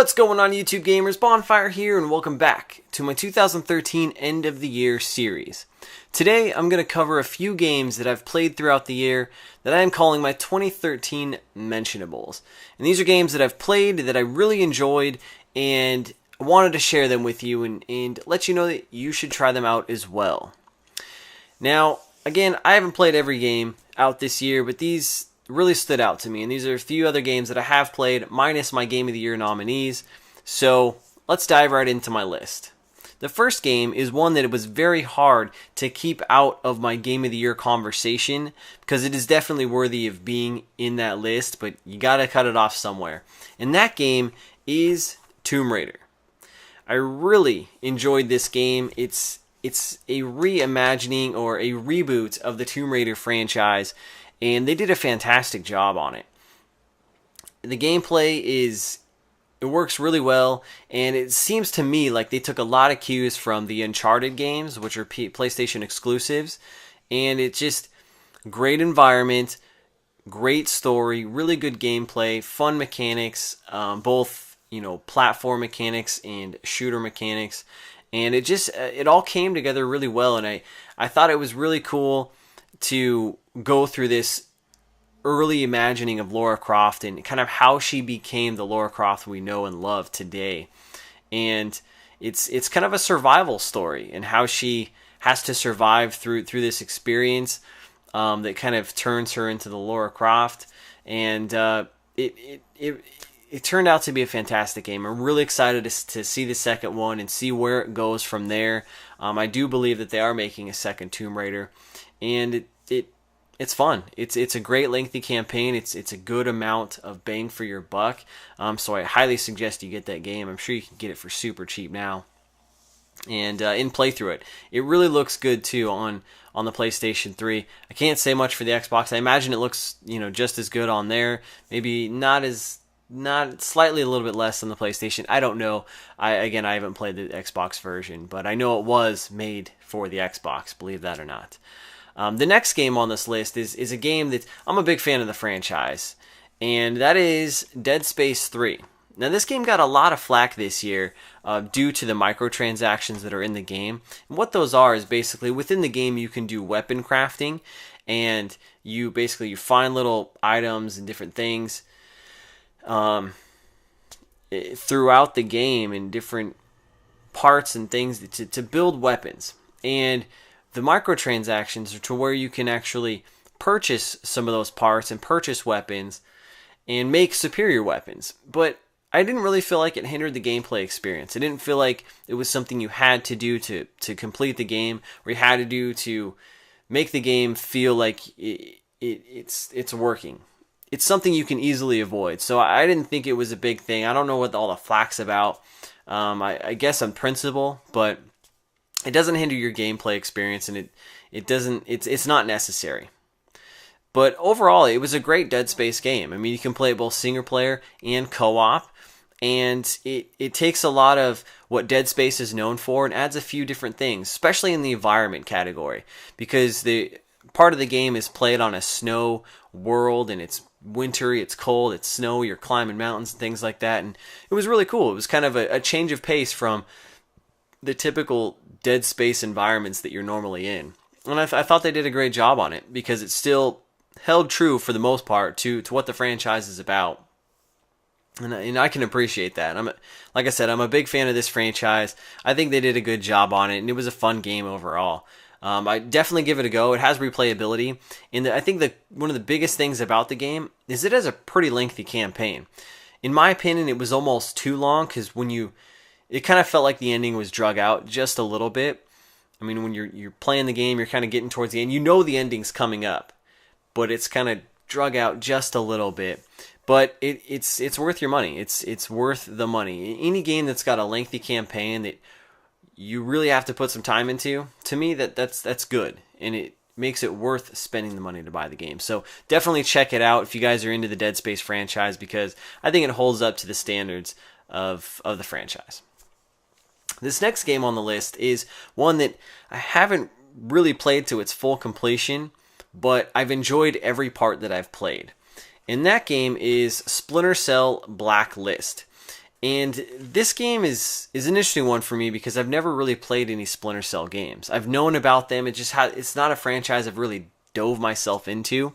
What's going on, YouTube gamers? Bonfire here, and welcome back to my 2013 End of the Year series. Today, I'm going to cover a few games that I've played throughout the year that I am calling my 2013 Mentionables. And these are games that I've played that I really enjoyed and wanted to share them with you and let you know that you should try them out as well. Now, again, I haven't played every game out this year, but these really stood out to me, and these are a few other games that I have played minus my Game of the Year nominees. So let's dive right into my list. The first game is one that it was very hard to keep out of my Game of the Year conversation because it is definitely worthy of being in that list, but you gotta cut it off somewhere. And that game is Tomb Raider. I really enjoyed this game. It's a reimagining or a reboot of the Tomb Raider franchise, and they did a fantastic job on it. The gameplay it works really well, and it seems to me like they took a lot of cues from the Uncharted games, which are PlayStation exclusives, and it's just great environment, great story, really good gameplay, fun mechanics, both platform mechanics and shooter mechanics, and it all came together really well, and I thought it was really cool to go through this early imagining of Lara Croft and kind of how she became the Lara Croft we know and love today. And it's kind of a survival story and how she has to survive through this experience that kind of turns her into the Lara Croft. And it turned out to be a fantastic game. I'm really excited to see the second one and see where it goes from there. I do believe that they are making a second Tomb Raider, and it's fun. It's a great lengthy campaign. It's a good amount of bang for your buck. So I highly suggest you get that game. I'm sure you can get it for super cheap now. And play through it. It really looks good too on the PlayStation 3. I can't say much for the Xbox. I imagine it looks just as good on there. Maybe not slightly a little bit less than the PlayStation. I don't know. I haven't played the Xbox version, but I know it was made for the Xbox, believe that or not. The next game on this list is a game that I'm a big fan of the franchise, and that is Dead Space 3. Now, this game got a lot of flack this year due to the microtransactions that are in the game. And what those are is basically within the game you can do weapon crafting, and you find little items and different things throughout the game and different parts and things to build weapons. And the microtransactions are to where you can actually purchase some of those parts and purchase weapons and make superior weapons. But I didn't really feel like it hindered the gameplay experience. I didn't feel like it was something you had to do to complete the game, or you had to do to make the game feel like it's working. It's something you can easily avoid. So I didn't think it was a big thing. I don't know what all the flack's about. I guess on principle, but it doesn't hinder your gameplay experience, and it's not necessary. But overall, it was a great Dead Space game. I mean, you can play it both single player and co-op, and it takes a lot of what Dead Space is known for and adds a few different things, especially in the environment category, because the part of the game is played on a snow world, and it's wintry, it's cold, it's snow, you're climbing mountains and things like that, and it was really cool. It was kind of a change of pace from the typical Dead Space environments that you're normally in. And I thought they did a great job on it because it still held true for the most part to what the franchise is about. And I can appreciate that. Like I said, I'm a big fan of this franchise. I think they did a good job on it, and it was a fun game overall. I definitely give it a go. It has replayability. And I think that one of the biggest things about the game is it has a pretty lengthy campaign. In my opinion, it was almost too long because it kind of felt like the ending was drug out just a little bit. I mean, when you're playing the game, you're kind of getting towards the end. You know the ending's coming up, but it's kind of drug out just a little bit. But it's worth your money. It's worth the money. Any game that's got a lengthy campaign that you really have to put some time into, to me, that's good, and it makes it worth spending the money to buy the game. So definitely check it out if you guys are into the Dead Space franchise, because I think it holds up to the standards of the franchise. This next game on the list is one that I haven't really played to its full completion, but I've enjoyed every part that I've played. And that game is Splinter Cell Blacklist. And this game is an interesting one for me because I've never really played any Splinter Cell games. I've known about them. It's not a franchise I've really dove myself into.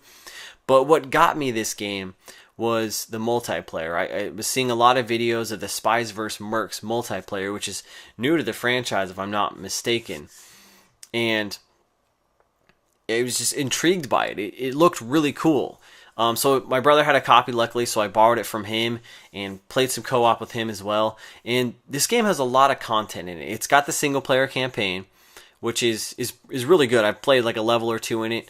But what got me this game was the multiplayer. I was seeing a lot of videos of the Spies vs. Mercs multiplayer, which is new to the franchise if I'm not mistaken. And I was just intrigued by it. It looked really cool. So my brother had a copy, luckily, so I borrowed it from him and played some co-op with him as well. And this game has a lot of content in it. It's got the single-player campaign, which is really good. I've played like a level or two in it.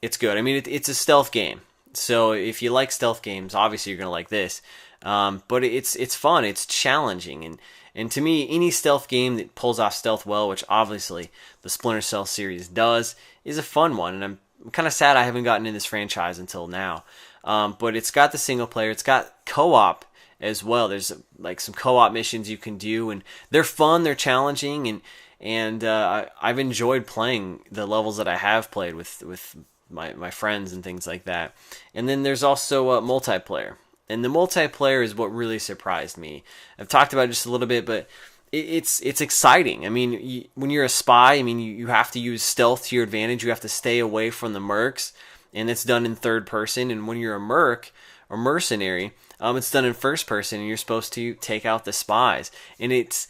It's good. I mean, it's a stealth game. So if you like stealth games, obviously you're going to like this. But it's fun. It's challenging. And to me, any stealth game that pulls off stealth well, which obviously the Splinter Cell series does, is a fun one. And I'm kind of sad I haven't gotten in this franchise until now. But it's got the single player. It's got co-op as well. There's like some co-op missions you can do. And they're fun. They're challenging. And I've enjoyed playing the levels that I have played with my friends and things like that. And then there's also multiplayer. And the multiplayer is what really surprised me. I've talked about it just a little bit, but it's exciting. I mean, when you're a spy, I mean, you have to use stealth to your advantage. You have to stay away from the mercs, and it's done in third person. And when you're a merc or mercenary, it's done in first person, and you're supposed to take out the spies. And it's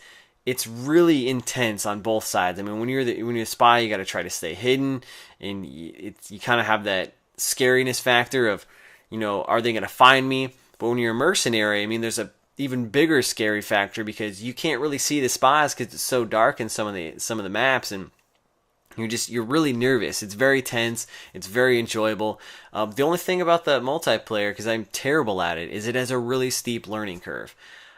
really intense on both sides. I mean, when you're a spy, you got to try to stay hidden, and you kind of have that scariness factor of, are they going to find me? But when you're a mercenary, I mean, there's a even bigger scary factor because you can't really see the spies because it's so dark in some of the maps, and you're really nervous. It's very tense. It's very enjoyable. The only thing about the multiplayer, because I'm terrible at it, is it has a really steep learning curve.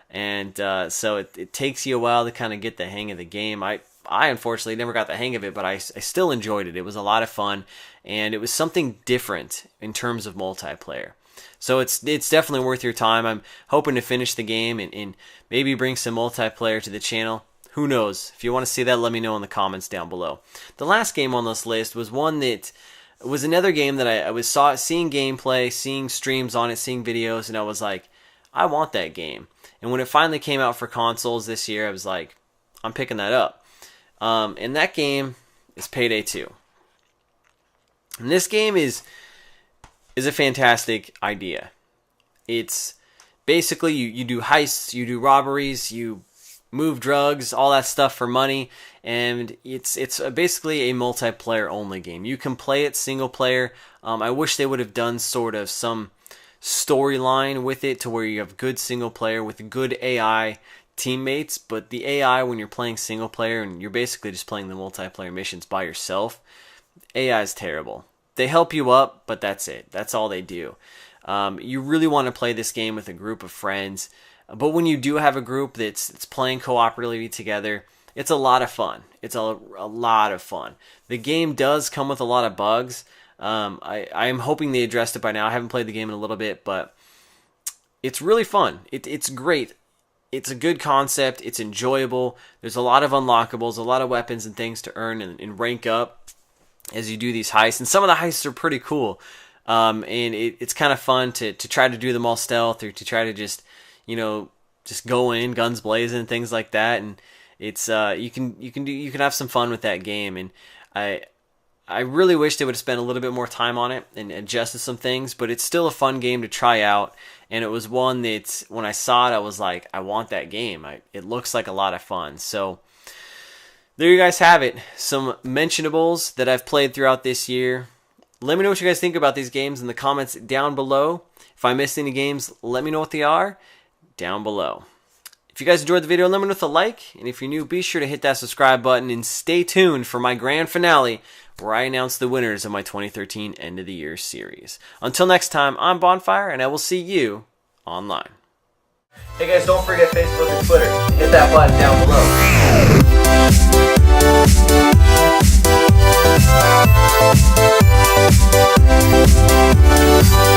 And so it takes you a while to kind of get the hang of the game. I unfortunately never got the hang of it, but I still enjoyed it. It was a lot of fun, and it was something different in terms of multiplayer. So it's definitely worth your time. I'm hoping to finish the game and maybe bring some multiplayer to the channel. Who knows? If you want to see that, let me know in the comments down below. The last game on this list was one that was another game that I was seeing gameplay, seeing streams on it, seeing videos, and I was like, I want that game. And when it finally came out for consoles this year, I was like, I'm picking that up. And that game is Payday II. And this game is a fantastic idea. It's basically you do heists, you do robberies, you move drugs, all that stuff for money, and it's basically a multiplayer only game. You can play it single player. I wish they would have done sort of some storyline with it to where you have good single player with good AI teammates, but the AI when you're playing single player and you're basically just playing the multiplayer missions by yourself, AI is terrible. They help you up, but that's it. That's all they do. You really want to play this game with a group of friends, but when you do have a group that's playing cooperatively together, it's a lot of fun. It's a lot of fun. The game does come with a lot of bugs. I am hoping they addressed it by now. I haven't played the game in a little bit, but it's really fun. It's great. It's a good concept. It's enjoyable. There's a lot of unlockables, a lot of weapons and things to earn and rank up as you do these heists. And some of the heists are pretty cool. And it's kind of fun to try to do them all stealth or to try to just go in, guns blazing and things like that. And it's you can have some fun with that game. And I really wish they would have spent a little bit more time on it and adjusted some things, but it's still a fun game to try out. And it was one that when I saw it, I was like, I want that game. It looks like a lot of fun. So there you guys have it. Some mentionables that I've played throughout this year. Let me know what you guys think about these games in the comments down below. If I missed any games, let me know what they are down below. If you guys enjoyed the video, let me know with a like. And if you're new, be sure to hit that subscribe button and stay tuned for my grand finale where I announce the winners of my 2013 End of the Year series. Until next time, I'm Bonfire, and I will see you online. Hey guys, don't forget Facebook and Twitter. Hit that button down below.